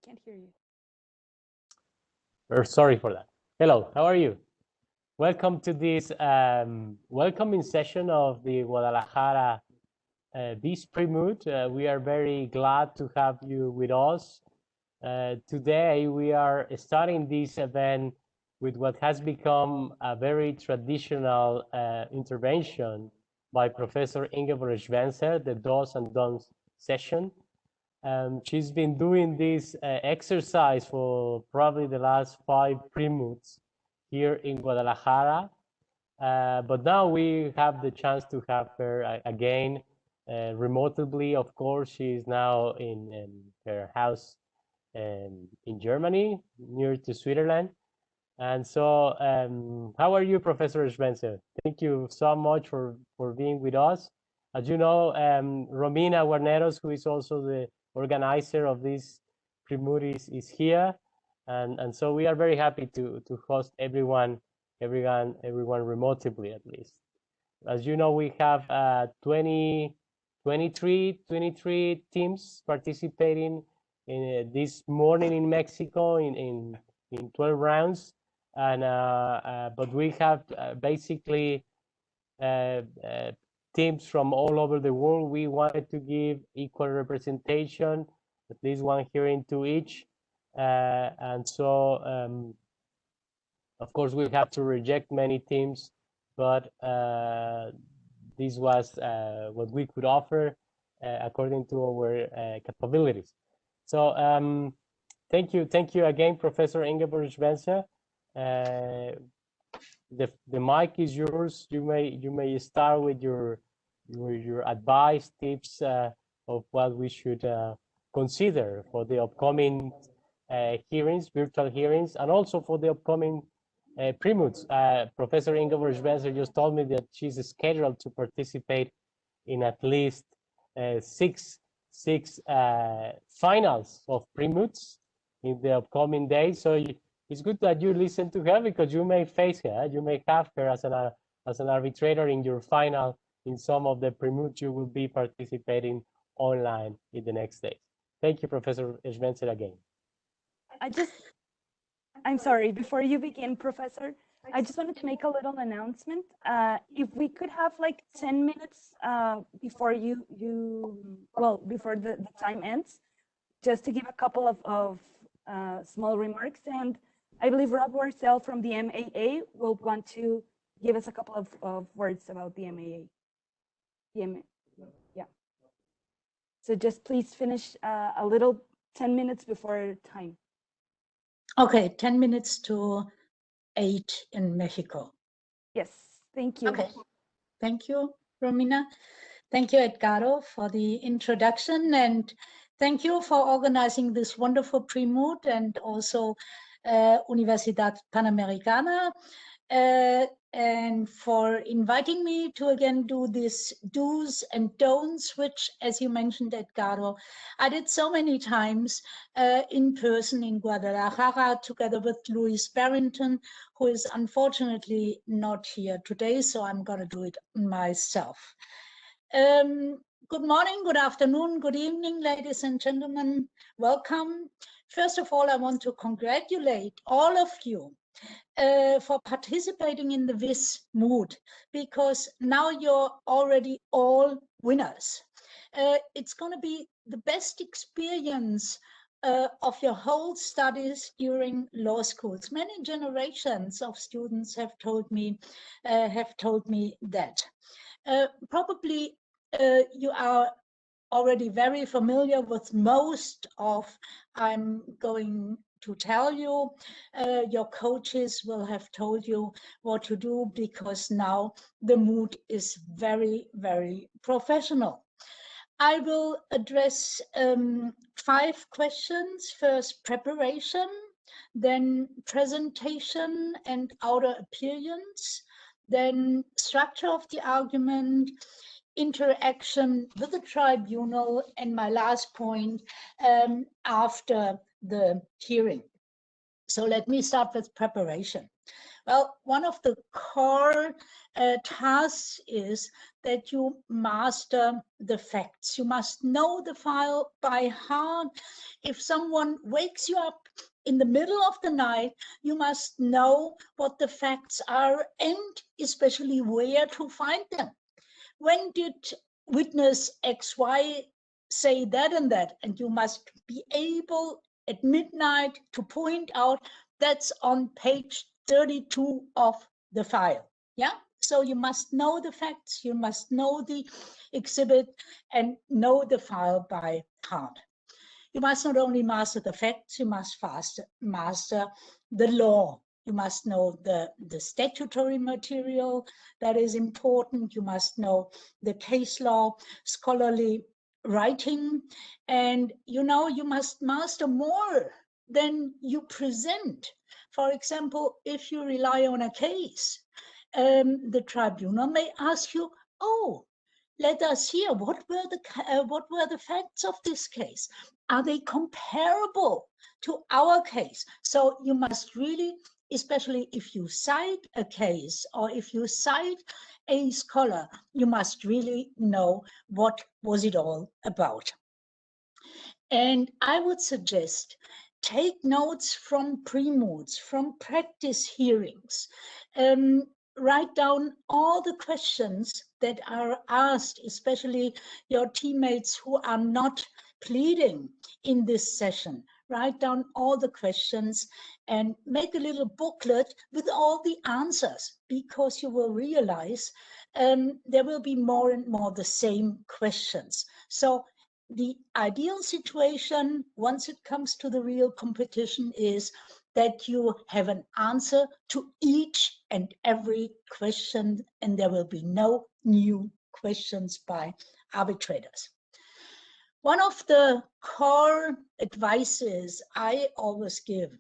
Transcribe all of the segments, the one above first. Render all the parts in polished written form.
Can't hear you. We're sorry for that. Hello, how are you? Welcome to this welcoming session of the Guadalajara this Pre-Moot. We are very glad to have you with us. Today, we are starting this event with what has become a very traditional intervention by Professor Ingeborg Schwenzer, the Do's and Don'ts session. She's been doing this exercise for probably the last 5 Pre-Moots here in Guadalajara. But now we have the chance to have her again remotely. Of course, she's now in her house in Germany, near to Switzerland. And so, how are you, Professor Schwenzer? Thank you so much for being with us. As you know, Romina Guarneros, who is also the organizer of this Pre-Moot, is here. And so we are very happy to host everyone remotely, at least. As you know, we have 23 teams participating in this morning in Mexico in 12 rounds. And but we have basically teams from all over the world. We wanted to give equal representation, at least one hearing to each. And so, of course, we have to reject many teams, but this was what we could offer according to our capabilities. So thank you again, Professor Ingeborg Schwenzer. The mic is yours. You may start with your advice, tips of what we should consider for the upcoming hearings, virtual hearings, and also for the upcoming Pre-Moots. Professor Ingeborg Schwenzer just told me that she's scheduled to participate in at least six finals of Pre-Moots in the upcoming days. So it's good that you listen to her, because you may face her, you may have her as an arbitrator in your final in some of the Pre-Moots you will be participating online in the next days. Thank you, Professor Schwenzer, again. I'm sorry, before you begin, Professor, I just wanted to make a little announcement. If we could have like 10 minutes before before the time ends, just to give a couple of small remarks. And I believe Rob Warcell from the MAA will want to give us a couple of words about the MAA. Yeah. So just please finish a little 10 minutes before time. Okay, 10 minutes to 8 in Mexico. Yes, thank you. Okay, thank you, Romina. Thank you, Edgardo, for the introduction, and thank you for organizing this wonderful Pre-Moot, and also Universidad Panamericana, and for inviting me to again do this do's and don'ts, which, as you mentioned, Edgardo, I did so many times in person in Guadalajara together with Louise Barrington, who is unfortunately not here today, so I'm going to do it myself. Good morning, good afternoon, good evening, ladies and gentlemen. Welcome. First of all, I want to congratulate all of you for participating in the Pre-Moot, because now you're already all winners. It's going to be the best experience of your whole studies during law schools. Many generations of students have told me that. Probably you are already very familiar with most of I'm going to tell you. Your coaches will have told you what to do, because now the mood is very, very professional. I will address 5 questions. First, preparation, then presentation and outer appearance, then structure of the argument, interaction with the tribunal, and my last point, after the hearing. So let me start with preparation. Well, one of the core tasks is that you master the facts. You must know the file by heart. If someone wakes you up in the middle of the night, you must know what the facts are and especially where to find them. When did witness XY say that and that? And you must be able at midnight to point out that's on page 32 of the file. Yeah. So you must know the facts, you must know the exhibit and know the file by heart. You must not only master the facts, you must master the law. You must know the statutory material that is important. You must know the case law, scholarly writing, and you must master more than you present. For example, if you rely on a case, the tribunal may ask you, oh, let us hear what were the facts of this case. Are they comparable to our case? So you must really, especially if you cite a case or if you cite a scholar, you must really know what was it all about. And I would suggest take notes from pre-moots, from practice hearings. Write down all the questions that are asked, especially your teammates who are not pleading in this session. Write down all the questions and make a little booklet with all the answers, because you will realize there will be more and more the same questions. So the ideal situation, once it comes to the real competition, is that you have an answer to each and every question, and there will be no new questions by arbitrators. One of the core advices I always give: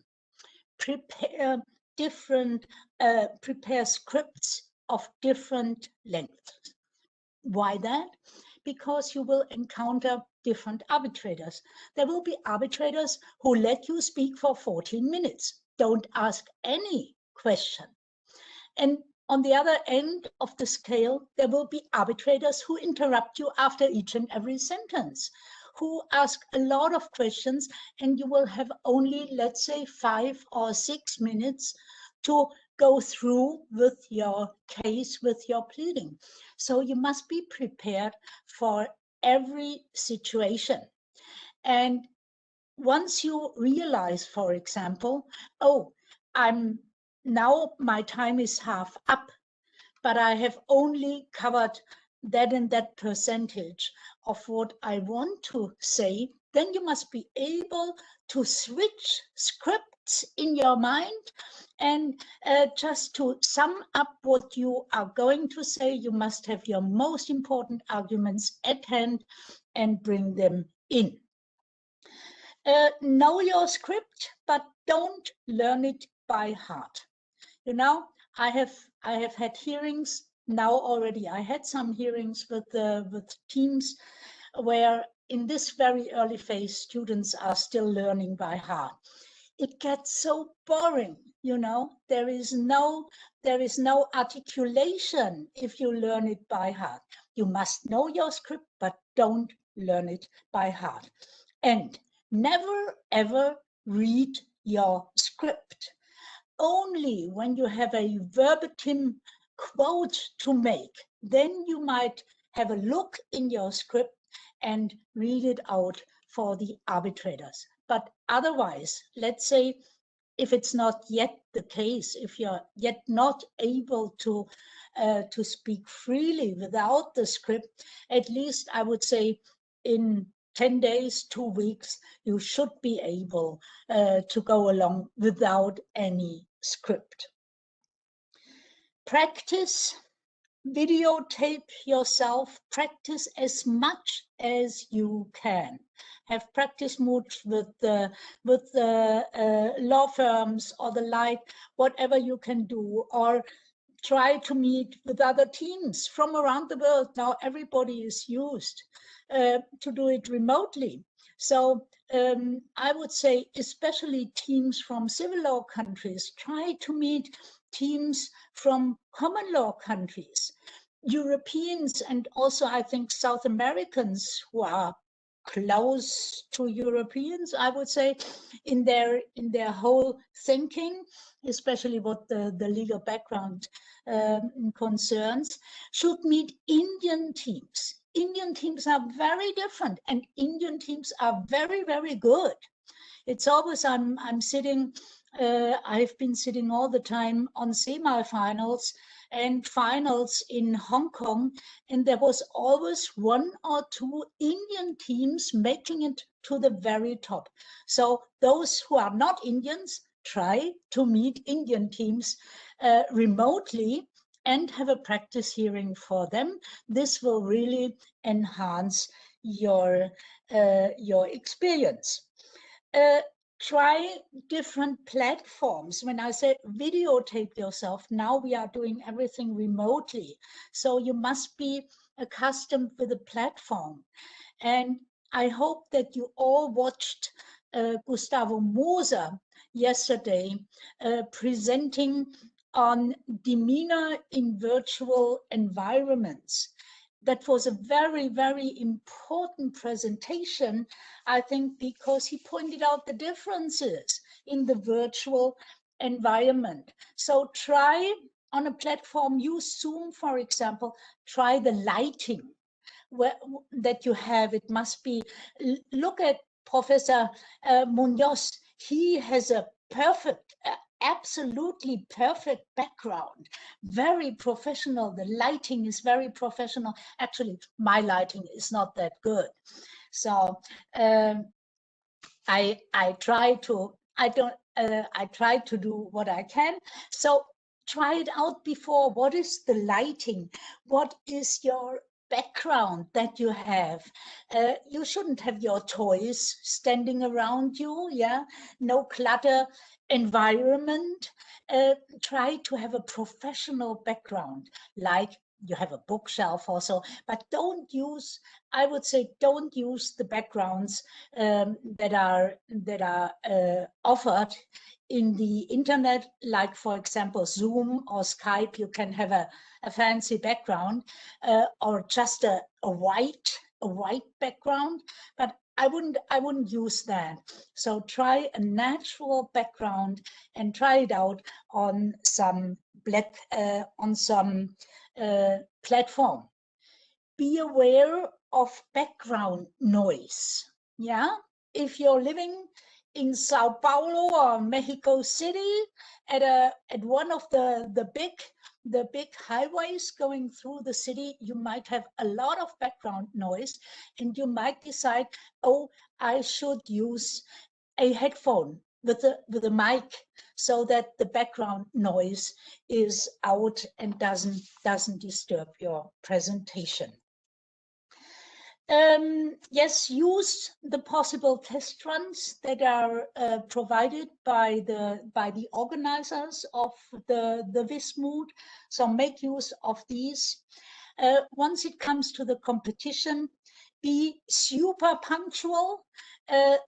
prepare scripts of different lengths. Why that? Because you will encounter different arbitrators. There will be arbitrators who let you speak for 14 minutes. Don't ask any question. And on the other end of the scale, there will be arbitrators who interrupt you after each and every sentence, who ask a lot of questions, and you will have only, let's say, 5 or 6 minutes to go through with your case, with your pleading. So you must be prepared for every situation. And once you realize, for example, oh, now my time is half up, but I have only covered that and that percentage of what I want to say, then you must be able to switch scripts in your mind. And just to sum up what you are going to say, you must have your most important arguments at hand and bring them in. Know your script, but don't learn it by heart. I have had hearings now already. I had some hearings with teams where in this very early phase, students are still learning by heart. It gets so boring, there is no articulation if you learn it by heart. You must know your script, but don't learn it by heart. And never ever read your script. Only when you have a verbatim quote to make, then you might have a look in your script and read it out for the arbitrators. But otherwise, let's say, if it's not yet the case, if you're yet not able to speak freely without the script, at least I would say in 10 days, 2 weeks, you should be able to go along without any script. Practice, videotape yourself, practice as much as you can. Have practice moots with the law firms or the like, whatever you can do, or try to meet with other teams from around the world. Now everybody is used to do it remotely. So I would say, especially teams from civil law countries, try to meet teams from common law countries, Europeans, and also I think South Americans who are close to Europeans, I would say, in their whole thinking, especially what the legal background concerns, should meet Indian teams. Indian teams are very different, and Indian teams are very, very good. It's always I'm sitting, I've been sitting all the time on semi-finals and finals in Hong Kong, and there was always one or two Indian teams making it to the very top. So those who are not Indians, try to meet Indian teams remotely and have a practice hearing for them. This will really enhance your experience. Try different platforms. When I said videotape yourself, now we are doing everything remotely. So you must be accustomed with the platform. And I hope that you all watched Gustavo Moser yesterday presenting on demeanor in virtual environments. That was a very, very important presentation, I think, because he pointed out the differences in the virtual environment. So try on a platform, use Zoom, for example, try the lighting that you have. It must be, look at Professor Munoz. He has a perfect, absolutely perfect background, very professional. The lighting is very professional. Actually, my lighting is not that good. So I try to do what I can. So try it out before. What is the lighting? What is your background that you have? You shouldn't have your toys standing around you. Yeah, no clutter environment. Try to have a professional background, like you have a bookshelf also, but don't use, I would say, don't use the backgrounds that are offered in the internet, like for example Zoom or Skype. You can have a fancy background or just a white background, but I wouldn't use that. So try a natural background and try it out on some platform. Be aware of background noise. Yeah, if you're living in Sao Paulo or Mexico City at one of the big highways going through the city, you might have a lot of background noise, and you might decide, oh, I should use a headphone with a mic so that the background noise is out and doesn't disturb your presentation. Yes, use the possible test runs that are provided by the organizers of the Vis-Moot. So make use of these. Once it comes to the competition, be super punctual.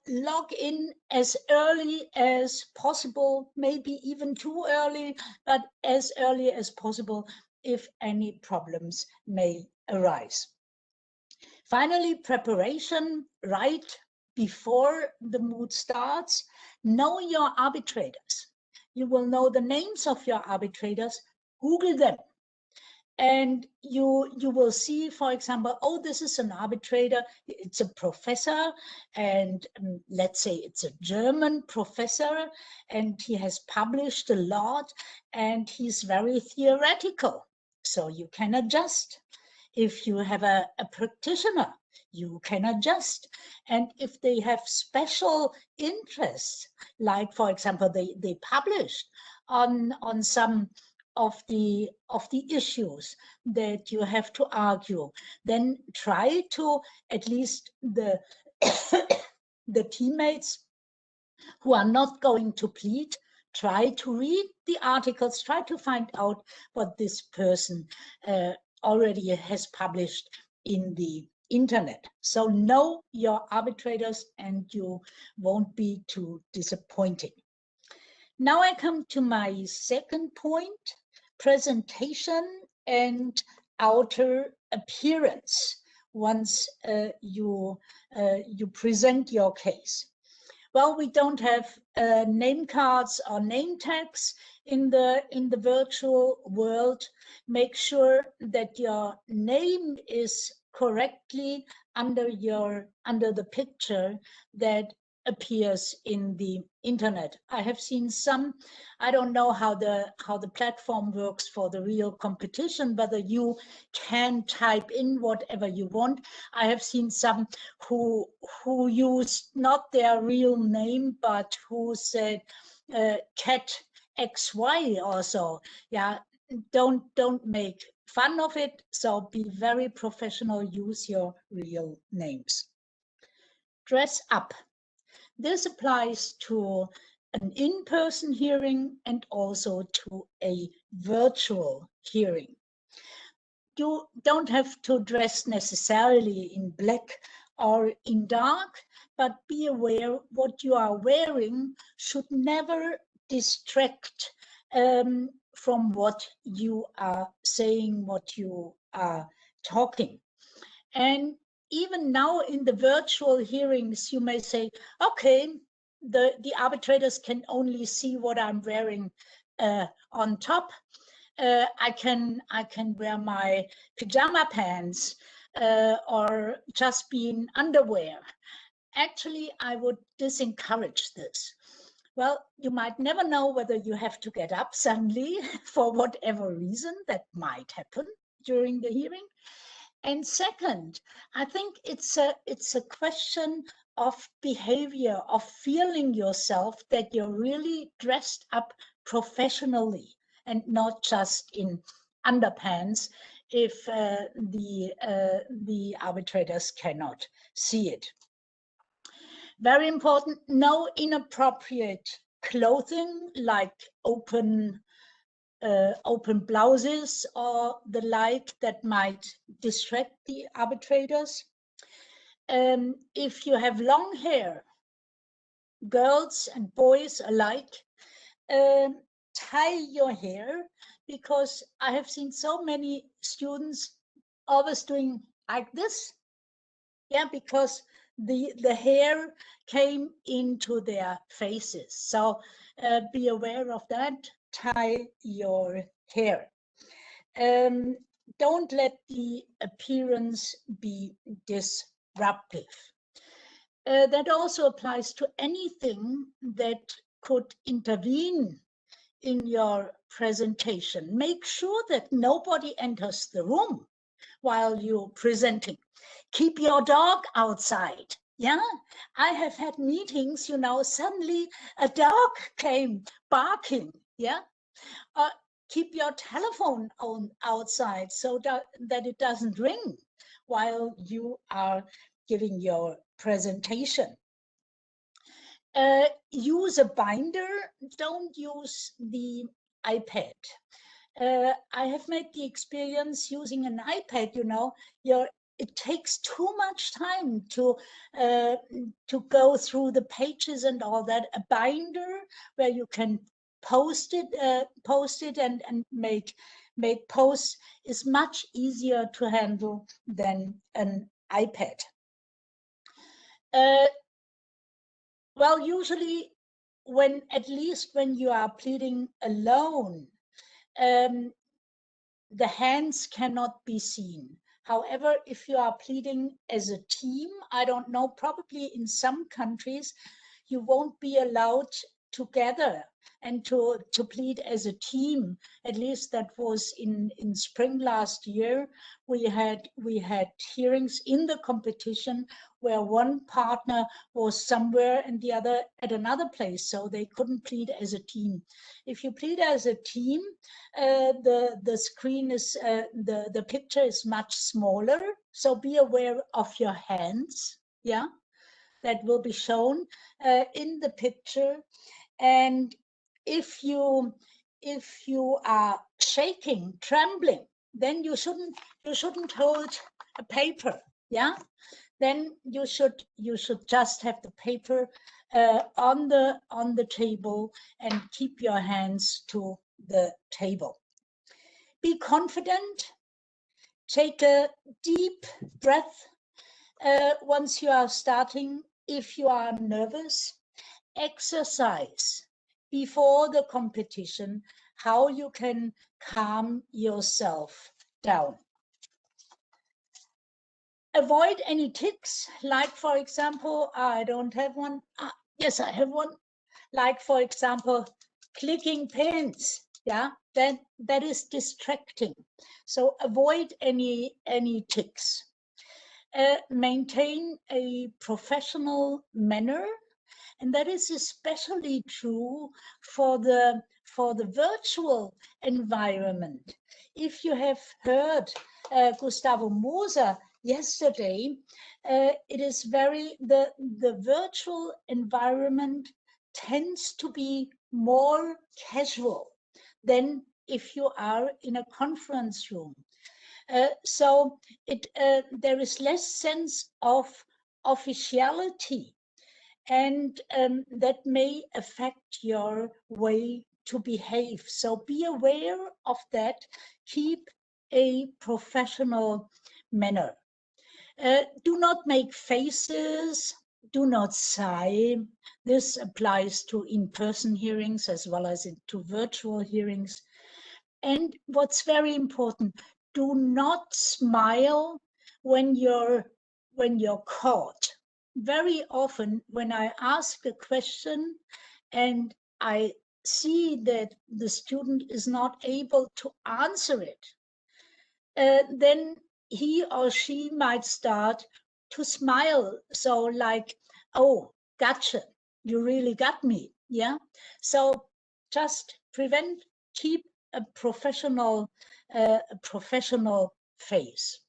Log in as early as possible, maybe even too early, but as early as possible if any problems may arise. Finally, preparation right before the moot starts. Know your arbitrators. You will know the names of your arbitrators. Google them. And you will see, for example, oh, this is an arbitrator, it's a professor, and let's say it's a German professor, and he has published a lot, and he's very theoretical. So you can adjust. If you have a practitioner, you can adjust. And if they have special interests, like, for example, they published on some of the issues that you have to argue, then try to, at least the the teammates who are not going to plead, try to read the articles, try to find out what this person already has published in the internet. So know your arbitrators and you won't be too disappointed. Now I come to my second point, presentation and outer appearance once you present your case. Well, we don't have name cards or name tags in the virtual world. Make sure that your name is correctly under the picture that appears in the internet. I have seen some, I don't know how the platform works for the real competition, whether you can type in whatever you want. I have seen some who used not their real name, but who said cat XY also. Yeah, don't make fun of it. So be very professional, use your real names. Dress up. This applies to an in-person hearing and also to a virtual hearing. You don't have to dress necessarily in black or in dark, but be aware what you are wearing should never distract from what you are saying, what you are talking. And even now in the virtual hearings, you may say, okay, the arbitrators can only see what I'm wearing on top. I can wear my pajama pants or just be in underwear. Actually, I would disencourage this. Well, you might never know whether you have to get up suddenly for whatever reason that might happen during the hearing. And second, I think it's a question of behavior, of feeling yourself that you're really dressed up professionally and not just in underpants if the arbitrators cannot see it. Very important, no inappropriate clothing like open blouses or the like that might distract the arbitrators. If you have long hair, girls and boys alike, tie your hair, because I have seen so many students always doing like this. Yeah, because the hair came into their faces. So be aware of that. Tie your hair. Don't let the appearance be disruptive. That also applies to anything that could intervene in your presentation. Make sure that nobody enters the room while you're presenting. Keep your dog outside. Yeah, I have had meetings, you know, suddenly a dog came barking. Yeah, keep your telephone on outside so that it doesn't ring while you are giving your presentation. Use a binder, don't use the iPad. I have made the experience using an iPad, you know, it takes too much time to go through the pages and all that. A binder where you can post it and make posts is much easier to handle than an iPad. Well, usually at least when you are pleading alone, the hands cannot be seen. However, if you are pleading as a team, I don't know, probably in some countries, you won't be allowed to gather and to plead as a team. At least that was in spring last year. We had hearings in the competition where one partner was somewhere and the other at another place, so they couldn't plead as a team. If you plead as a team, the screen is the picture is much smaller, so be aware of your hands. Yeah, that will be shown in the picture. And if you are shaking, trembling, then you shouldn't hold a paper. Yeah, then you should just have the paper on the table and keep your hands to the table. Be confident. Take a deep breath once you are starting. If you are nervous, exercise before the competition how you can calm yourself down. Avoid any tics, like for example, I don't have one. Yes, I have one. Like for example, clicking pens. Yeah, that is distracting. So avoid any tics. Maintain a professional manner, and that is especially true for the virtual environment. If you have heard Gustavo Moser yesterday, it is the virtual environment tends to be more casual than if you are in a conference room. So there is less sense of officiality, and that may affect your way to behave. So be aware of that. Keep a professional manner. Do not make faces. Do not sigh. This applies to in-person hearings as well as to virtual hearings. And what's very important, do not smile when you're caught. Very often when I ask a question and I see that the student is not able to answer it, then he or she might start to smile. So like, oh, gotcha, you really got me. Yeah. So just keep a professional face.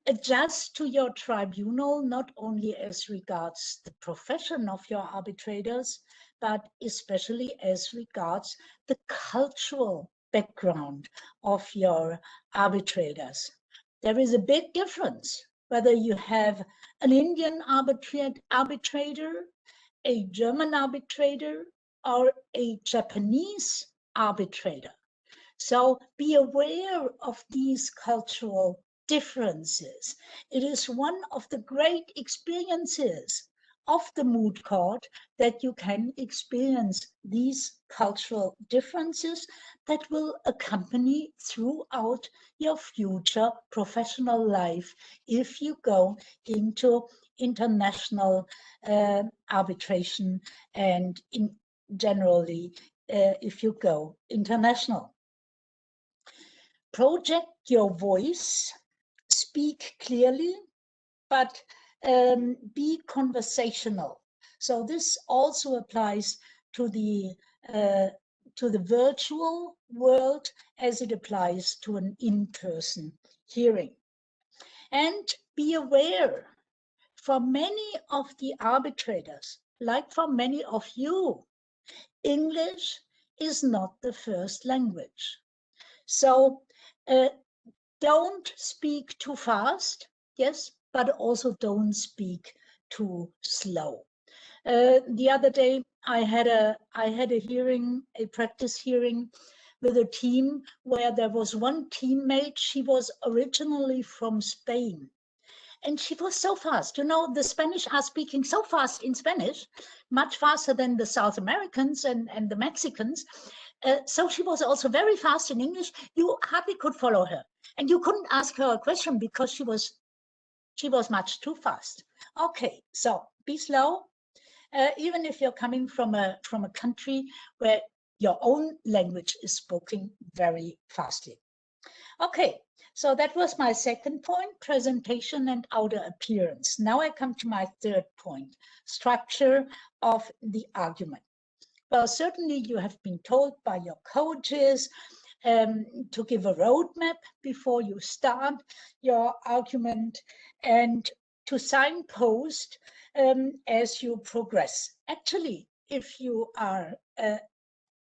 Adjust to your tribunal, not only as regards the profession of your arbitrators, but especially as regards the cultural background of your arbitrators. There is a big difference whether you have an Indian arbitrator, a German arbitrator, or a Japanese arbitrator. So be aware of these cultural differences. It is one of the great experiences of the moot court that you can experience these cultural differences that will accompany throughout your future professional life if you go into international arbitration and generally if you go international. Project your voice, speak clearly, but be conversational. So this also applies to the virtual world as it applies to an in-person hearing. And be aware, for many of the arbitrators, like for many of you, English is not the first language. So don't speak too fast, yes, but also don't speak too slow. The other day, I had a hearing, a practice hearing with a team where there was one teammate. She was originally from Spain. And she was so fast. You know, the Spanish are speaking so fast in Spanish, much faster than the South Americans and the Mexicans. So she was also very fast in English. You hardly could follow her. And you couldn't ask her a question because she was much too fast. Okay, so be slow. Even if you're coming from a country where your own language is spoken very fastly. Okay, so that was my second point, presentation and outer appearance. Now I come to my third point, structure of the argument. Well, certainly you have been told by your coaches to give a roadmap before you start your argument and to signpost as you progress. Actually, if you are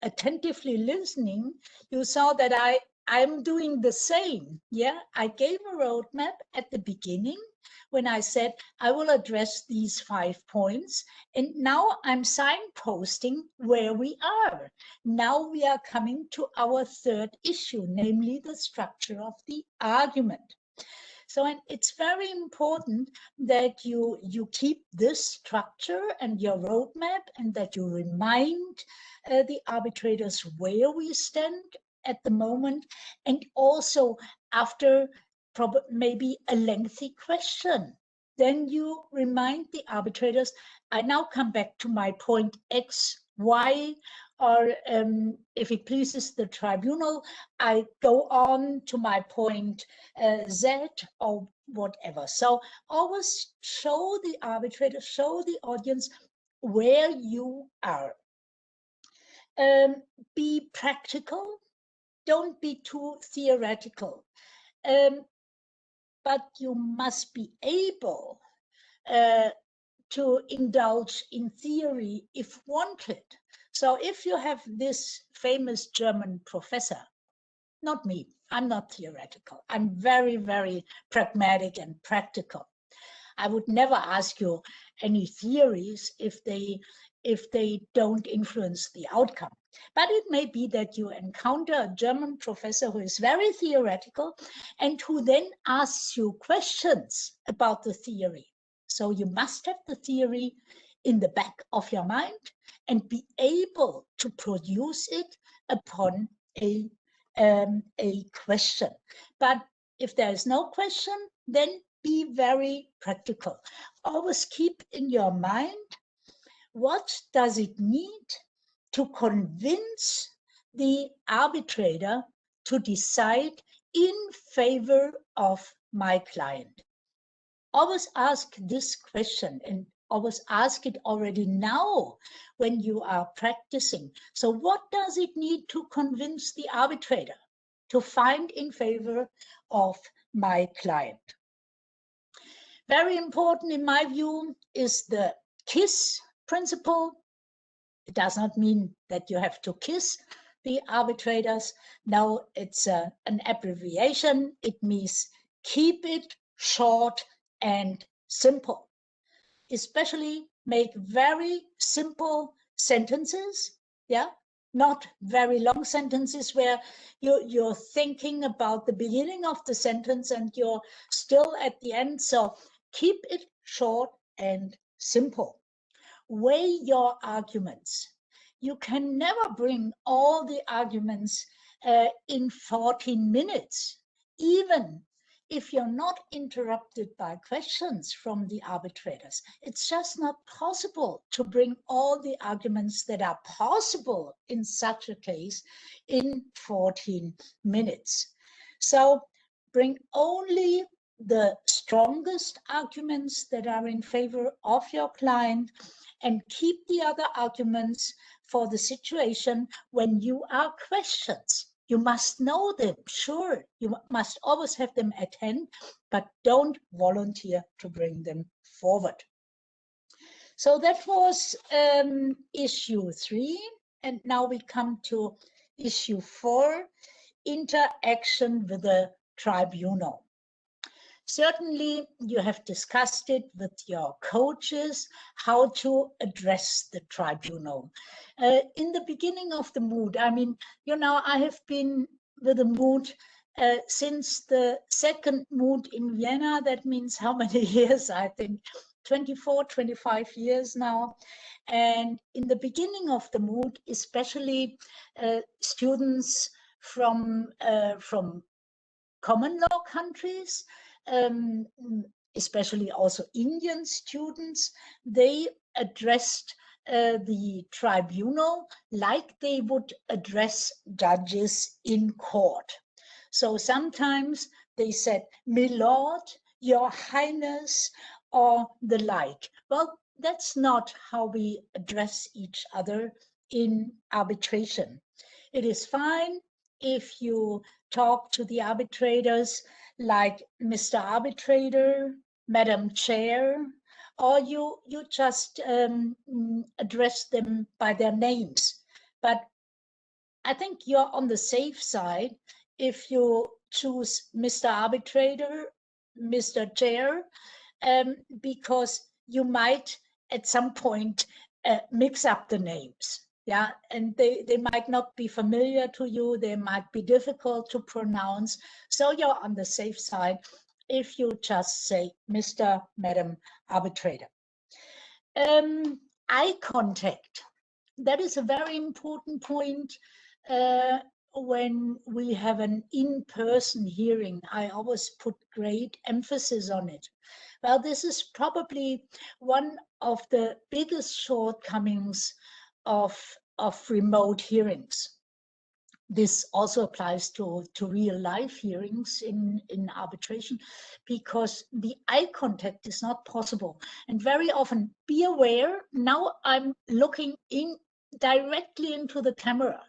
attentively listening, you saw that I I'm doing the same. Yeah, I gave a roadmap at the beginning when I said I will address these 5 points. And now I'm signposting where we are. Now we are coming to our third issue, namely the structure of the argument. So and it's very important that you keep this structure and your roadmap, and that you remind the arbitrators where we stand at the moment, and also after maybe a lengthy question, then you remind the arbitrators, I now come back to my point X, Y, or if it pleases the tribunal, I go on to my point Z or whatever. So always show the arbitrator, show the audience where you are. Be practical, don't be too theoretical, but you must be able to indulge in theory if wanted. So if you have this famous German professor, not me, I'm not theoretical, I'm very, very pragmatic and practical. I would never ask you any theories if they don't influence the outcome. But it may be that you encounter a German professor who is very theoretical and who then asks you questions about the theory. So you must have the theory in the back of your mind and be able to produce it upon a question. But if there is no question, then be very practical. Always keep in your mind, what does it need to convince the arbitrator to decide in favor of my client? Always ask this question, and always ask it already now when you are practicing. So what does it need to convince the arbitrator to find in favor of my client? Very important in my view is the KISS principle. It does not mean that you have to kiss the arbitrators. No, it's an abbreviation. It means keep it short and simple. Especially make very simple sentences, yeah, not very long sentences where you're thinking about the beginning of the sentence and you're still at the end. So keep it short and simple. Weigh your arguments. You can never bring all the arguments in 14 minutes, even if you're not interrupted by questions from the arbitrators. It's just not possible to bring all the arguments that are possible in such a case in 14 minutes. So bring only the strongest arguments that are in favor of your client, and keep the other arguments for the situation when you are questioned. You must know them, sure. You must always have them at hand, but don't volunteer to bring them forward. So that was issue 3. And now we come to issue 4, interaction with the tribunal. Certainly, you have discussed it with your coaches, how to address the tribunal. In the beginning of the moot, I mean, you know, I have been with the moot since the second moot in Vienna. That means how many years? I think 24, 25 years now. And in the beginning of the moot, especially students from common law countries, especially also Indian students, they addressed the tribunal like they would address judges in court. So sometimes they said, "My Lord, Your Highness," or the like. Well, that's not how we address each other in arbitration. It is fine if you talk to the arbitrators like Mr. Arbitrator, Madam Chair, or you just address them by their names. But I think you're on the safe side if you choose Mr. Arbitrator, Mr. Chair, because you might at some point mix up the names. Yeah, and they might not be familiar to you, they might be difficult to pronounce. So you're on the safe side if you just say Mr. Madam Arbitrator. Eye contact. That is a very important point when we have an in-person hearing. I always put great emphasis on it. Well, this is probably one of the biggest shortcomings of remote hearings. This also applies to real life hearings in arbitration, because the eye contact is not possible. And very often, be aware, now I'm looking directly into the camera.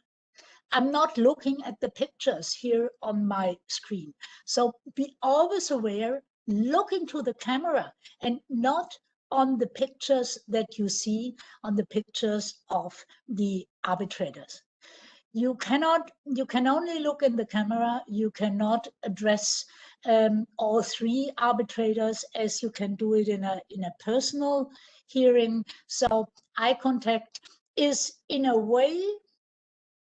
I'm not looking at the pictures here on my screen. So be always aware, look into the camera and not on the pictures that you see on the pictures of the arbitrators. You can only look in the camera. You cannot address all three arbitrators as you can do it in a personal hearing. So eye contact is in a way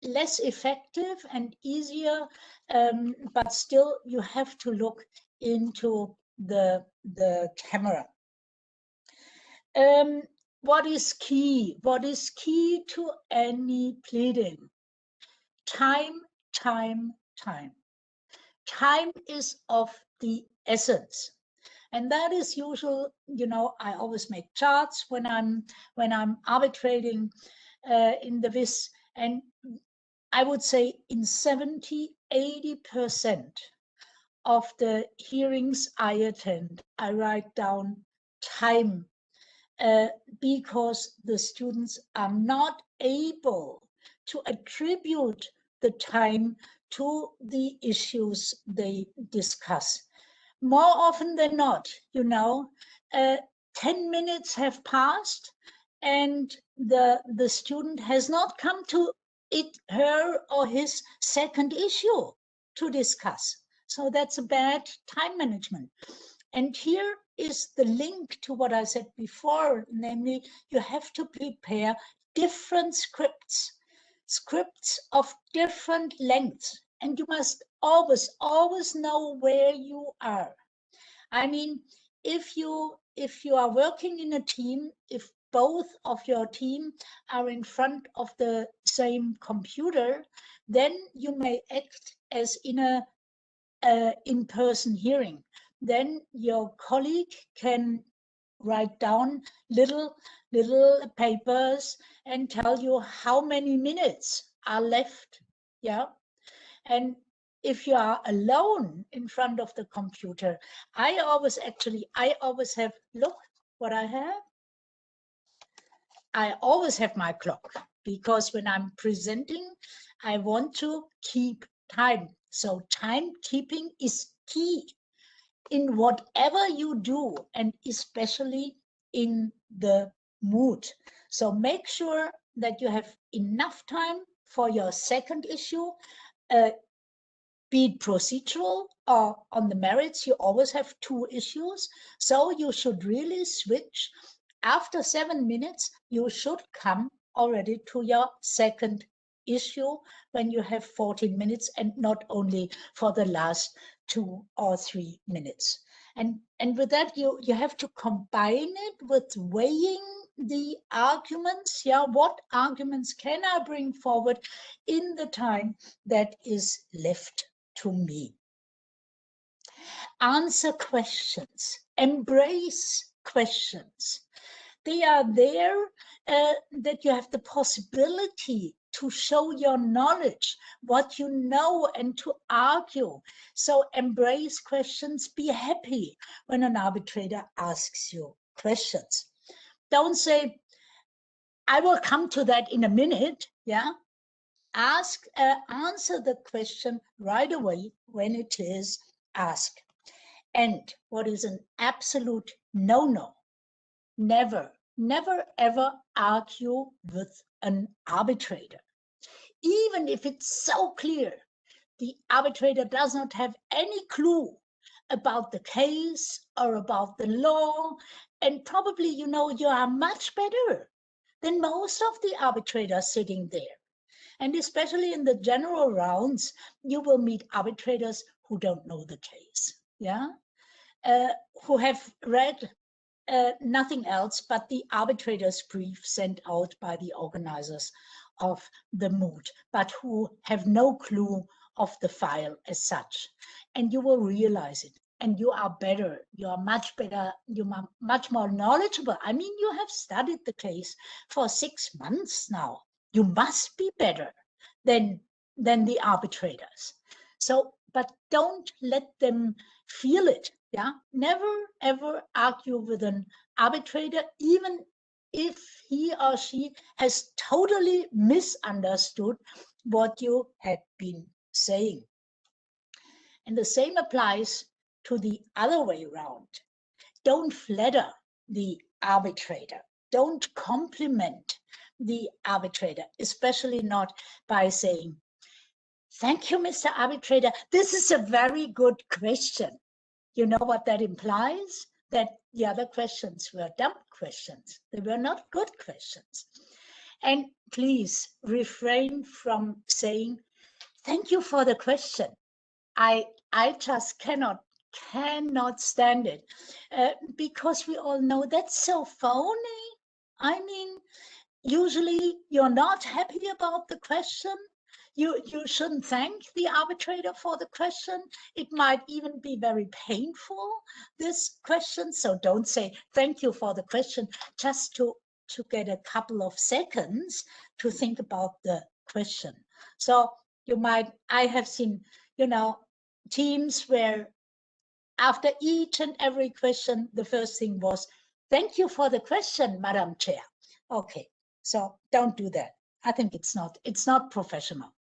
less effective and easier, but still you have to look into the camera. What is key? What is key to any pleading? Time, time, time. Time is of the essence. And that is usual, you know, I always make charts when I'm arbitrating in the VIS, and I would say in 70–80% of the hearings I attend, I write down time because the students are not able to attribute the time to the issues they discuss. More often than not, you know, 10 minutes have passed and the student has not come to her or his second issue to discuss. So that's a bad time management. And here is the link to what I said before, namely, you have to prepare different scripts of different lengths, and you must always know where you are. I mean, if you are working in a team, if both of your team are in front of the same computer, then you may act as in a in-person hearing. Then your colleague can write down little papers and tell you how many minutes are left. Yeah. And if you are alone in front of the computer, I always have, look what I have. I always have my clock, because when I'm presenting, I want to keep time. So timekeeping is key in whatever you do, and especially in the mood. So make sure that you have enough time for your second issue, be it procedural or on the merits. You always have two issues. So you should really switch. After 7 minutes, you should come already to your second issue when you have 14 minutes and not only for the last 2 or 3 minutes. And with that, you have to combine it with weighing the arguments. Yeah, what arguments can I bring forward in the time that is left to me? Answer questions, embrace questions. They are there that you have the possibility to show your knowledge, what you know, and to argue. So embrace questions, be happy when an arbitrator asks you questions. Don't say, I will come to that in a minute. Yeah. Answer the question right away when it is asked. And what is an absolute no-no? Never ever argue with an arbitrator. Even if it's so clear the arbitrator does not have any clue about the case or about the law, and probably you are much better than most of the arbitrators sitting there. And especially in the general rounds, you will meet arbitrators who don't know the case, who have read nothing else but the arbitrator's brief sent out by the organizers of the moot, but who have no clue of the file as such. And you will realize it. And you are better, you are much better, you are much more knowledgeable. I mean, you have studied the case for 6 months now. You must be better than the arbitrators. So, but don't let them feel it. Never ever argue with an arbitrator, even if he or she has totally misunderstood what you had been saying. And the same applies to the other way around. Don't flatter the arbitrator. Don't compliment the arbitrator, especially not by saying, "Thank you, Mr. Arbitrator. This is a very good question." You know what that implies? That the other questions were dumb questions. They were not good questions. And please refrain from saying, "Thank you for the question. I just cannot stand it," because we all know that's so phony. I mean, usually you're not happy about the question. You shouldn't thank the arbitrator for the question. It might even be very painful, this question. So don't say thank you for the question just to get a couple of seconds to think about the question. So you might, I have seen, teams where after each and every question, the first thing was, "Thank you for the question, Madam Chair." Okay, so don't do that. I think it's not professional.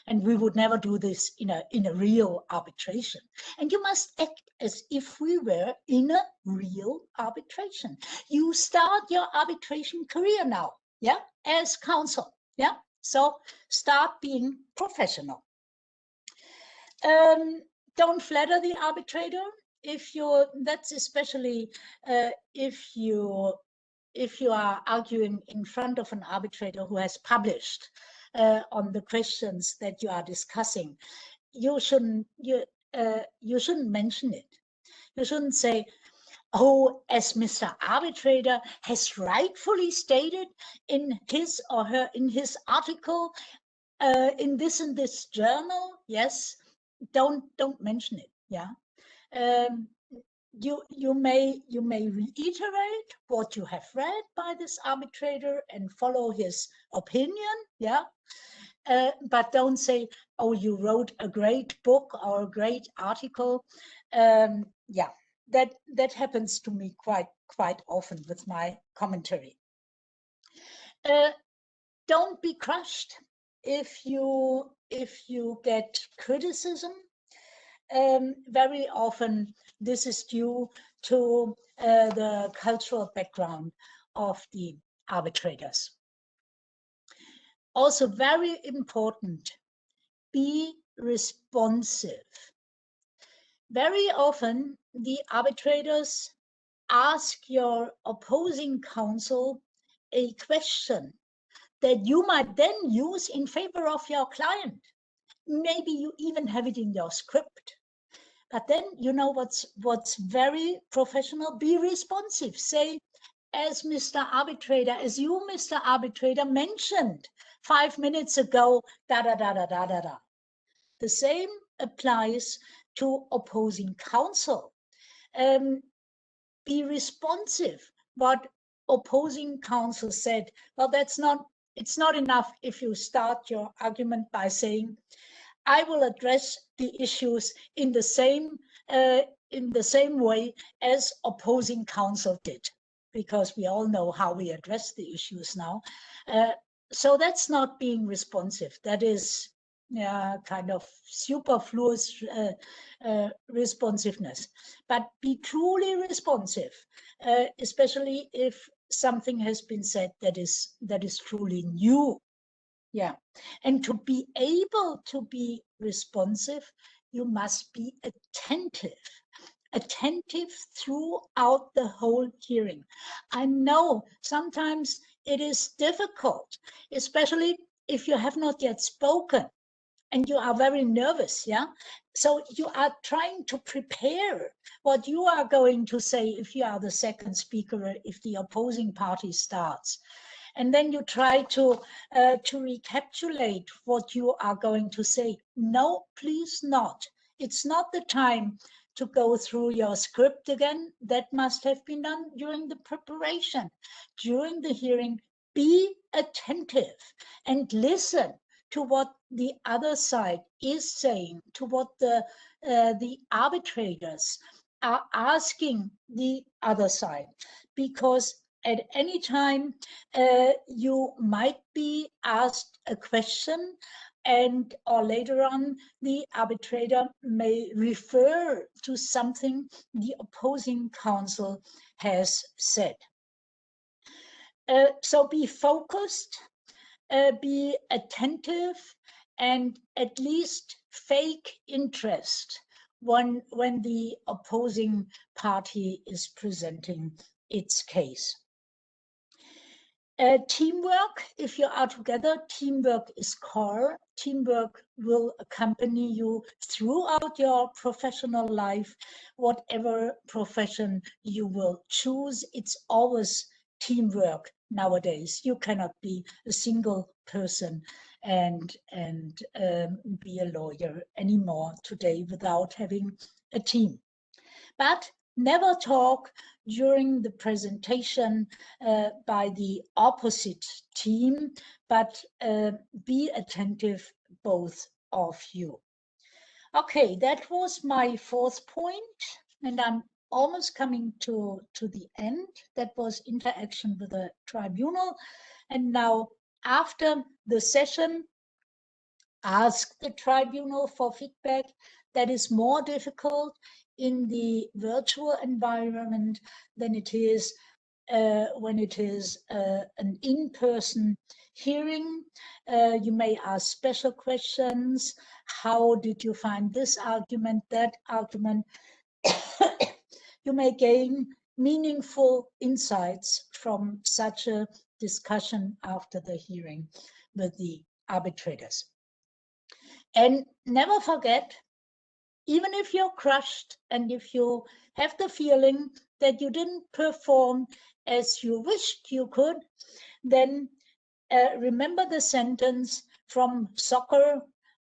And we would never do this in a real arbitration. And you must act as if we were in a real arbitration. You start your arbitration career now, as counsel, So start being professional. Don't flatter the arbitrator. That's especially if you are arguing in front of an arbitrator who has published on the questions that you are discussing. You shouldn't mention it. You shouldn't say, "Oh, as Mr. Arbitrator has rightfully stated in his article in this and this journal." Yes, don't mention it. You may reiterate what you have read by this arbitrator and follow his opinion, but don't say, "Oh, you wrote a great book or a great article." That happens to me quite often with my commentary. Don't be crushed if you get criticism. Very often this is due to the cultural background of the arbitrators. Also very important, be responsive. Very often the arbitrators ask your opposing counsel a question that you might then use in favor of your client. Maybe you even have it in your script. But then, what's very professional, be responsive. Say, as Mr. Arbitrator, as you, Mr. Arbitrator, mentioned 5 minutes ago, da-da-da-da-da-da-da. The same applies to opposing counsel. Be responsive. What opposing counsel said, well, it's not enough if you start your argument by saying, "I will address the issues in the same way as opposing counsel did," because we all know how we address the issues now. So that's not being responsive. That is kind of superfluous responsiveness. But be truly responsive, especially if something has been said that is truly new. Yeah. And to be able to be responsive, you must be attentive throughout the whole hearing. I know sometimes it is difficult, especially if you have not yet spoken and you are very nervous, yeah? So you are trying to prepare what you are going to say if you are the second speaker, if the opposing party starts. And then you try to recapitulate what you are going to say. No, please not. It's not the time to go through your script again. That must have been done during the preparation. During the hearing, be attentive and listen to what the other side is saying, to what the arbitrators are asking the other side, because at any time you might be asked a question, and or later on the arbitrator may refer to something the opposing counsel has said. So be focused, be attentive, and at least fake interest when the opposing party is presenting its case. Teamwork, if you are together, teamwork is core. Teamwork will accompany you throughout your professional life, whatever profession you will choose. It's always teamwork nowadays. You cannot be a single person and be a lawyer anymore today without having a team. But never talk during the presentation by the opposite team, but be attentive, both of you. Okay, that was my fourth point, and I'm almost coming to the end. That was interaction with the tribunal. And now, after the session, ask the tribunal for feedback. That is more difficult in the virtual environment than it is when it is an in-person hearing. You may ask special questions. How did you find this argument, that argument? You may gain meaningful insights from such a discussion after the hearing with the arbitrators. And never forget, even if you're crushed and if you have the feeling that you didn't perform as you wished you could, then remember the sentence from soccer: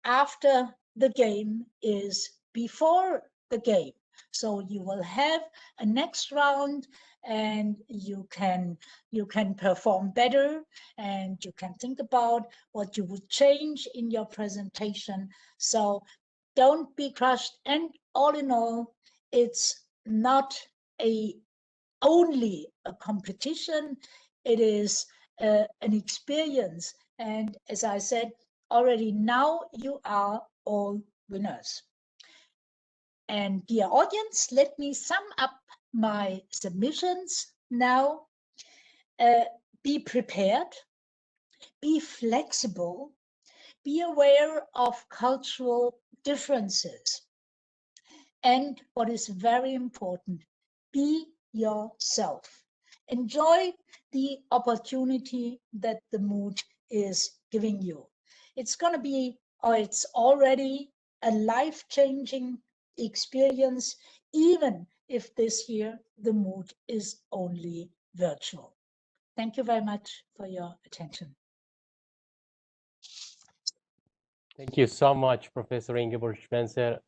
after the game is before the game. So you will have a next round, and you can perform better, and you can think about what you would change in your presentation. So don't be crushed. And all in all, it's not only a competition, it is an experience. And as I said, already now you are all winners. And dear audience, let me sum up my submissions now. Be prepared, be flexible, be aware of cultural differences. And what is very important, be yourself. Enjoy the opportunity that the mood is giving you. It's going to be, or it's already, a life-changing experience, even if this year the mood is only virtual. Thank you very much for your attention. Thank you so much, Professor Ingeborg Schwenzer.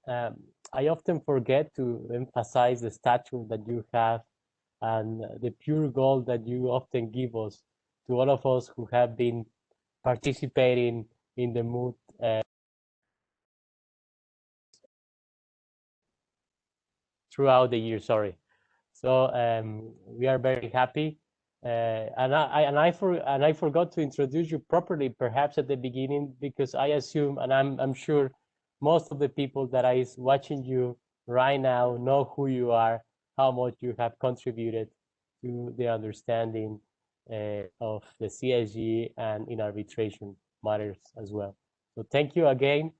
I often forget to emphasize the stature that you have and the pure goal that you often give us, to all of us who have been participating in the mood throughout the year. Sorry. So we are very happy. And I forgot to introduce you properly, perhaps at the beginning, because I assume, and I'm sure most of the people that is watching you right now know who you are, how much you have contributed to the understanding of the CSG and in arbitration. matters as well. So thank you again,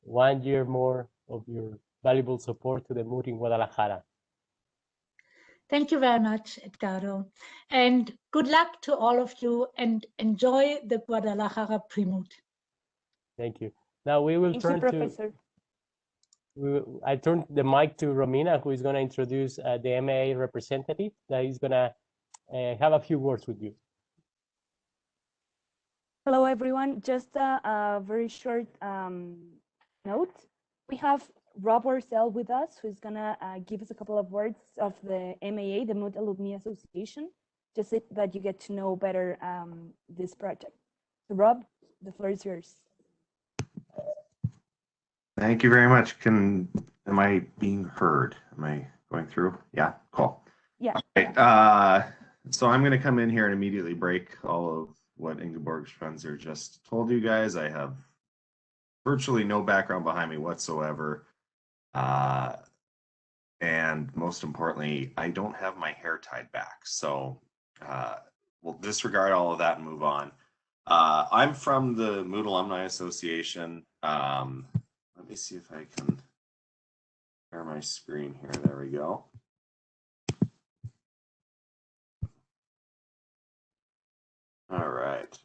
1 year more of your valuable support to the moot in Guadalajara. Thank you very much, Edgardo. And good luck to all of you and enjoy the Guadalajara Pre-Moot. Thank you. Now we will Thank you, turn to, Professor. I turn the mic to Romina, who is going to introduce the MAA representative that is going to have a few words with you. Hello, everyone. Just a very short note. We have Rob Orcel with us, who's gonna give us a couple of words of the MAA, the Moot Alumni Association, just so that you get to know better this project. So Rob, the floor is yours. Thank you very much. Am I being heard? Am I going through? Yeah, cool. Yeah. Okay. So I'm going to come in here and immediately break all of what Ingeborg Schwenzer just told you guys. I have virtually no background behind me whatsoever. And most importantly, I don't have my hair tied back. So we'll disregard all of that and move on. I'm from the Moot Alumni Association. Let me see if I can share my screen here. There we go. All right.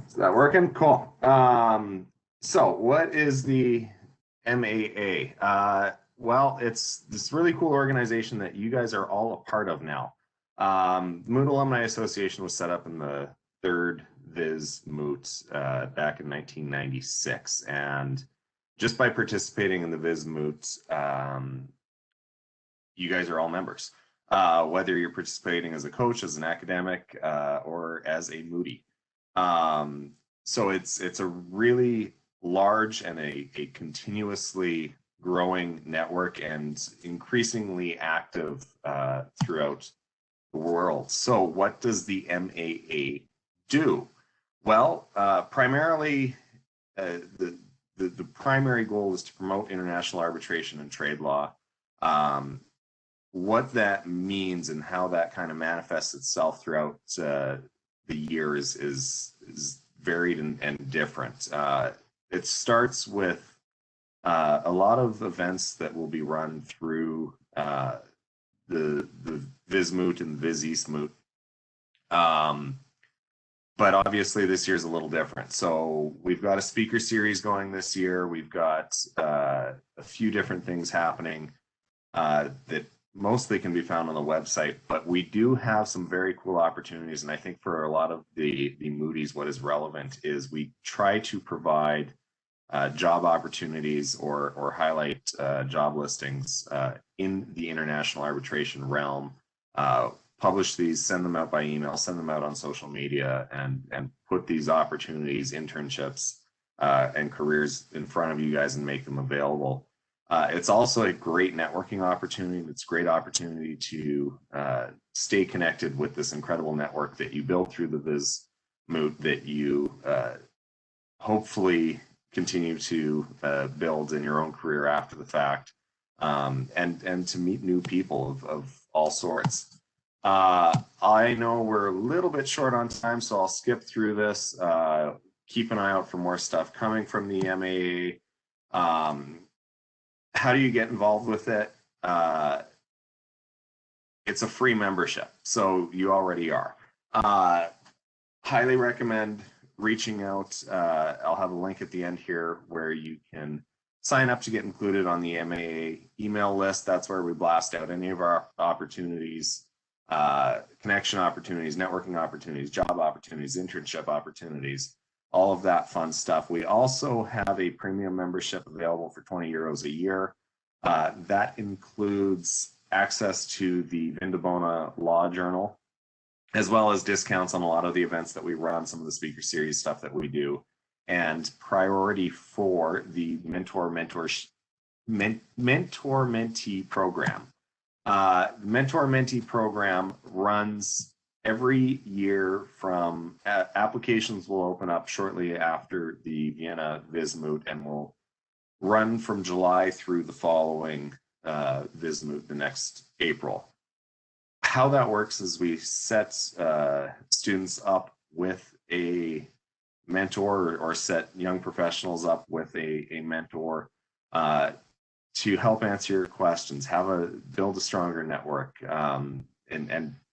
Is that working? Cool. So what is the MAA? Well, it's this really cool organization that you guys are all a part of now. The Moot Alumni Association was set up in the third Viz Moot back in 1996, and just by participating in the Viz Moot, you guys are all members. Whether you're participating as a coach, as an academic, or as a Moody. So it's a really large and a continuously growing network and increasingly active throughout the world. So what does the MAA do? Well, primarily the primary goal is to promote international arbitration and trade law. What that means and how that kind of manifests itself throughout the year is varied and different. It starts with a lot of events that will be run through the Viz Moot and Viz East Moot. But obviously this year's a little different. So we've got a speaker series going this year. We've got a few different things happening that mostly can be found on the website, but we do have some very cool opportunities. And I think for a lot of the Moodies, what is relevant is we try to provide job opportunities or highlight job listings in the international arbitration realm. Publish these, send them out by email, send them out on social media, and put these opportunities, internships, and careers in front of you guys and make them available. It's also a great networking opportunity. It's a great opportunity to stay connected with this incredible network that you build through the Viz Moot, that you hopefully continue to build in your own career after the fact, and to meet new people of all sorts. I know we're a little bit short on time, so I'll skip through this. Keep an eye out for more stuff coming from the MAA. How do you get involved with it? It's a free membership, so you already are. Highly recommend reaching out. I'll have a link at the end here where you can sign up to get included on the MAA email list. That's where we blast out any of our opportunities, connection opportunities, networking opportunities, job opportunities, internship opportunities, all of that fun stuff. We also have a premium membership available for 20 euros a year. That includes access to the Vindabona Law Journal, as well as discounts on a lot of the events that we run, some of the speaker series stuff that we do, and priority for the mentor-mentee program. Mentor-mentee program runs every year from applications will open up shortly after the Vienna Viz Moot and will run from July through the following Viz Moot the next April. How that works is we set students up with a mentor or set young professionals up with a mentor to help answer your questions, build a stronger network, and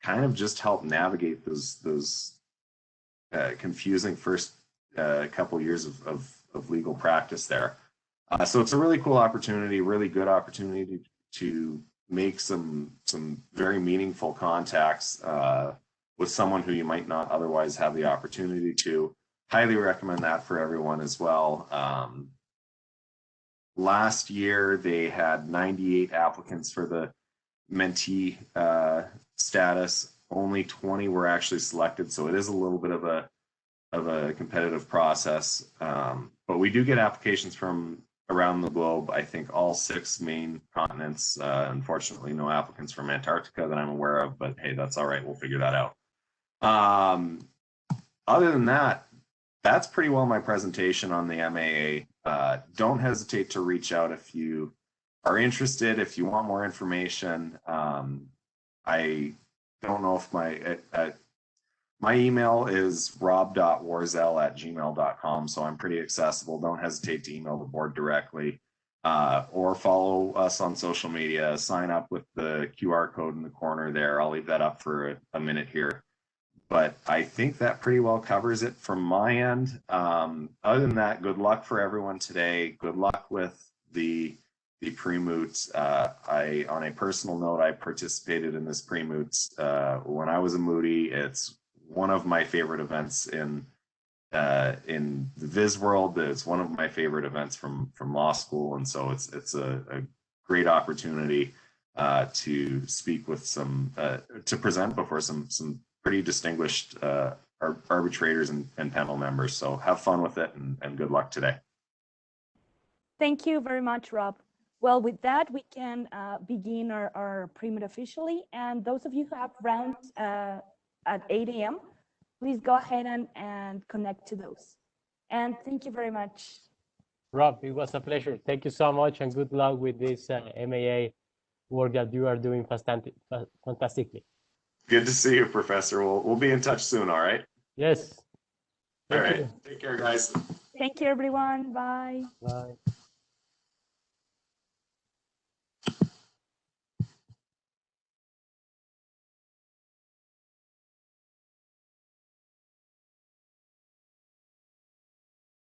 kind of just help navigate those confusing first couple years of legal practice there. So it's a really cool opportunity, really good opportunity to make some very meaningful contacts with someone who you might not otherwise have the opportunity to. Highly recommend that for everyone as well. Last year, they had 98 applicants for the Mentee status. Only 20 were actually selected, so it is a little bit of a competitive process. But we do get applications from around the globe. I think all 6 main continents. Unfortunately, no applicants from Antarctica that I'm aware of, but hey, that's all right. We'll figure that out. Other than that, that's pretty well my presentation on the MAA. Don't hesitate to reach out if you are interested, if you want more information. I don't know if my email is rob.warzel@gmail.com, so I'm pretty accessible. Don't hesitate to email the board directly or follow us on social media. Sign up with the QR code in the corner there. I'll leave that up for a minute here. But I think that pretty well covers it from my end. Other than that, good luck for everyone today. Good luck with the pre-moot. On a personal note, I participated in this pre-moot when I was a Moody. It's one of my favorite events in the Viz world. It's one of my favorite events from law school, and so it's a great opportunity to speak with to present before some pretty distinguished arbitrators and panel members. So have fun with it and good luck today. Thank you very much, Rob. Well, with that, we can begin our pre-moot officially. And those of you who have rounds at 8 a.m., please go ahead and connect to those. And thank you very much. Rob, it was a pleasure. Thank you so much, and good luck with this MAA work that you are doing fantastically. Good to see you, Professor. We'll be in touch soon, all right? Yes. All right. Take care, guys. Thank you, everyone. Bye. Bye.